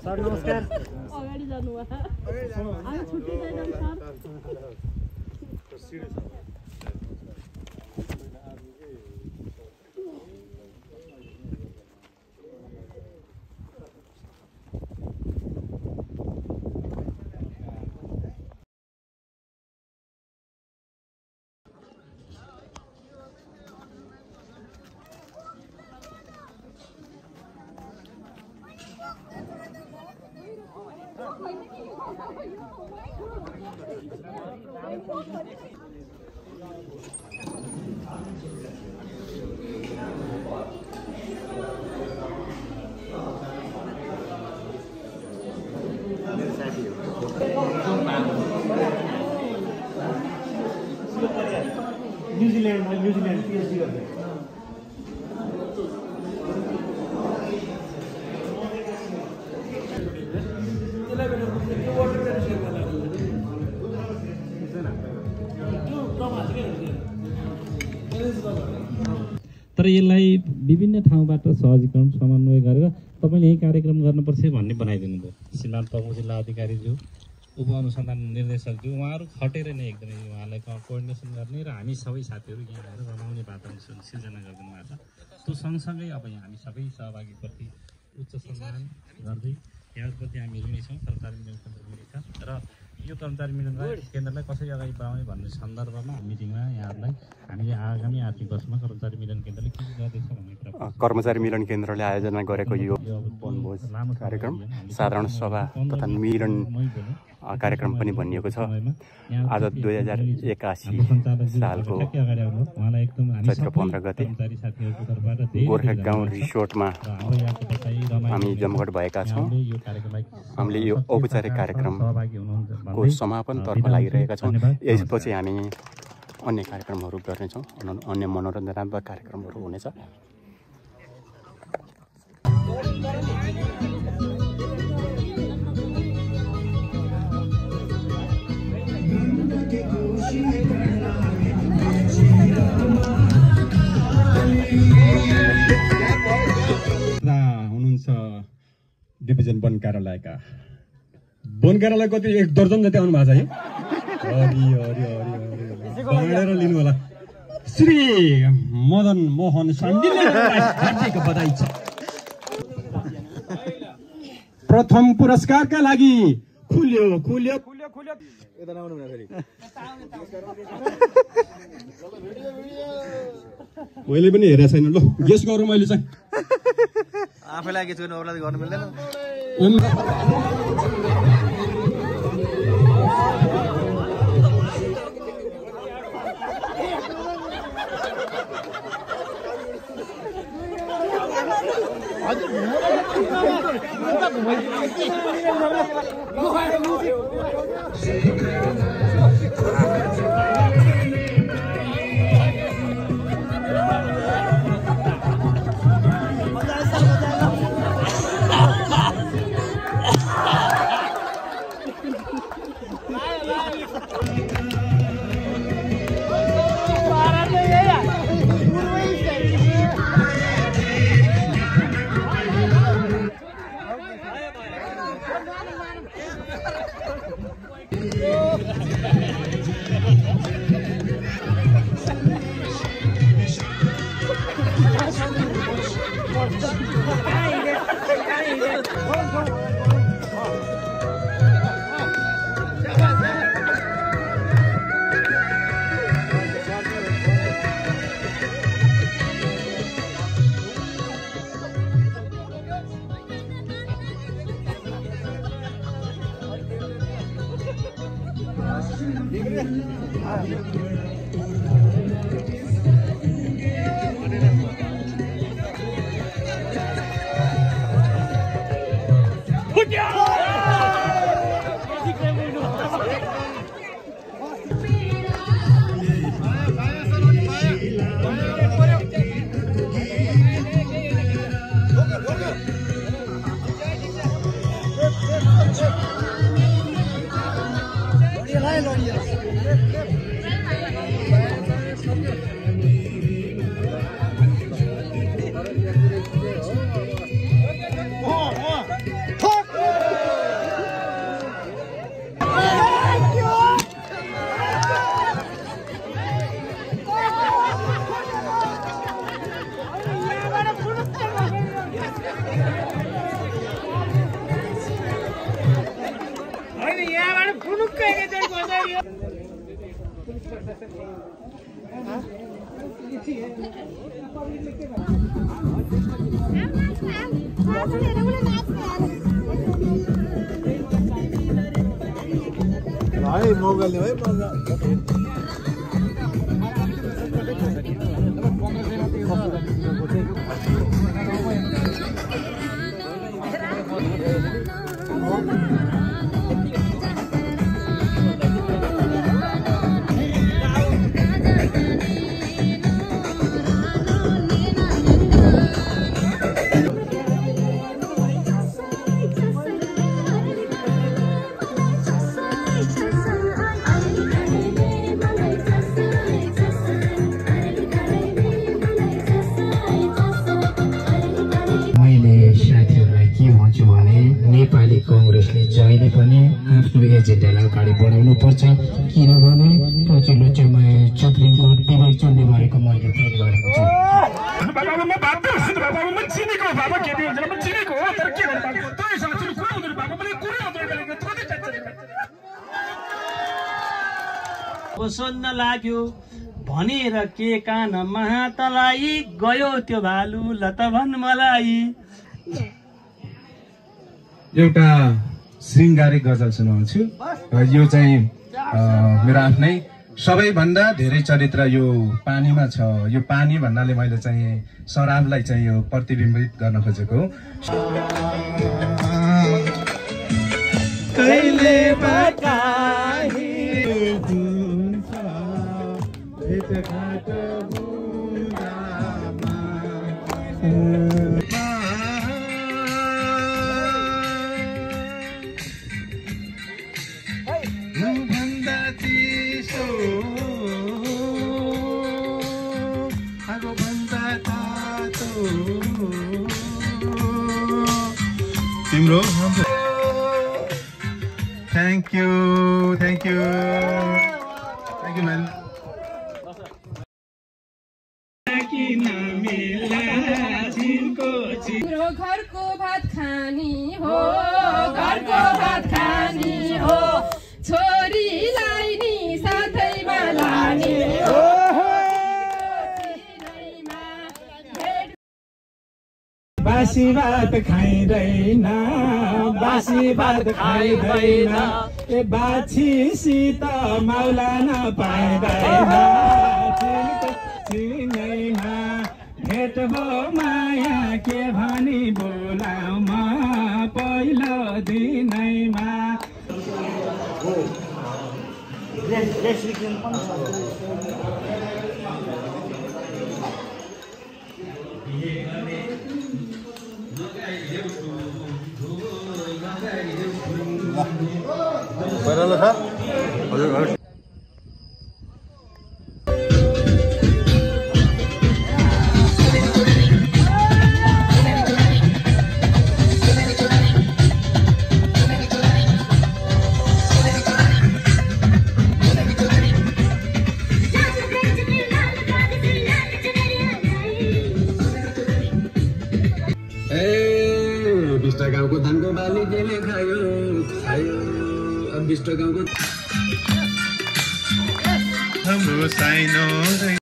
Sir नमस्कार। अगाडि जानु भयो हामी छुट्टी दिएनौं सर। न्यूजीलैंड पीएचडी गर्दै तर यसलाई विभिन्न ठाउँबाट सहजीकरण समन्वय गरेर तपाईले यही कार्यक्रम गर्नुपर्छ भन्ने बनाइदिनु भयो। श्रीमान तमु जिल्ला अधिकारीज्यू, उप अनुसन्धान निर्देशकज्यू, उहाँहरू खटेर नै एकदमै उहाँलाई कोअर्डिनेसन गर्ने र हामी सबै साथीहरू यहाँ आएर रमाउने वातावरण सिर्जना गरिदिनु भएको छ। त्यो सँगसँगै अब यहाँ हामी सबै सहभागीप्रति उच्च सम्मान गर्दै यहाँप्रति हामी ऋणी छौँ। कर्मचारी मिलन केन्द्र ऋणी छ र यो कर्मचारी मिलन केन्द्रलाई कसरी अगाडि बढाउने भन्ने सन्दर्भमा मिटिङमा यहाँहरूलाई हामीले आगामी आर्थिक वर्षमा कर्मचारी मिलन केन्द्रले के गर्दैछ भन्ने कुरा कर्मचारी मिलन केन्द्रले आयोजना गरेको यो वनभोज कार्यक्रम साधारण सभा तथा मिलन कार्यक्रम पनि भनिएको छ। आज 2081 सालको चैत्र 15 गते गोर्खा गाउँ रिसोर्टमा हामी जमघट भएका छौँ। हामीले यो औपचारिक कार्यक्रमको समापनतर्फ लागिरहेका छौँ। यसपछि हामी अन्य कार्यक्रमहरू गर्नेछौँ, अन्य मनोरञ्जनात्मक कार्यक्रमहरू हुनेछ। हुनुहुन्छ डिभिजन वन कार्यालयका कति 1 दर्जन जति आउनु भएको छ है। बाँडेर लिनु होला। श्री मदन मोहन सान्डीले हार्दिक बधाई छ। प्रथम पुरस्कारका लागि खुल्यो खुल्यो खुल्यो खुल्यो यता नआउनु न फेरि। मैले पनि हेरेको छैन। ल गेस गरौँ मैले चाहिँ आफैलाई के छैन अरूलाई गर्नु मिल्दैन। भाइ मोगलले है नेपाली कांग्रेसले जहिले पनि आफ्नो एजेन्डालाई अगाडि बढाउनु पर्छ किनभने पछिल्लो समय सुप्रिमको विवेक चल्ने गरेको मैले फिल गरेको छु। सोध्न लाग्यो भनेर के कान महातलाई गयो त्यो भालु लत भन् मलाई। एउटा श्रृङ्गारिक गजल सुनाउँछु। यो चाहिँ मेरो आफ्नै सबैभन्दा धेरै चरित्र यो पानीमा छ। यो पानी भन्नाले मैले चाहिँ शराबलाई चाहिँ यो प्रतिबिम्बित गर्न खोजेको हो। कहिले बताही तिम्रो थ्याङ्क यू म्याम। घरको भात खानी हो, घरको भात खानी हो, छोरीलाई नि साथैमा लाने हो। बासी भात खाइँदैन, बासी भात खाइँदैन, ए बाछीसित मौलान पाइँदैन। चिनैमा भेट हो माया के भनी बोलाऊ म पहिलो दिनैमा। बराबर छ हजुर। बिष्ट गाउँको धानको बाली केले खायो अब बिष्ट गाउँको हाम्रो साइनो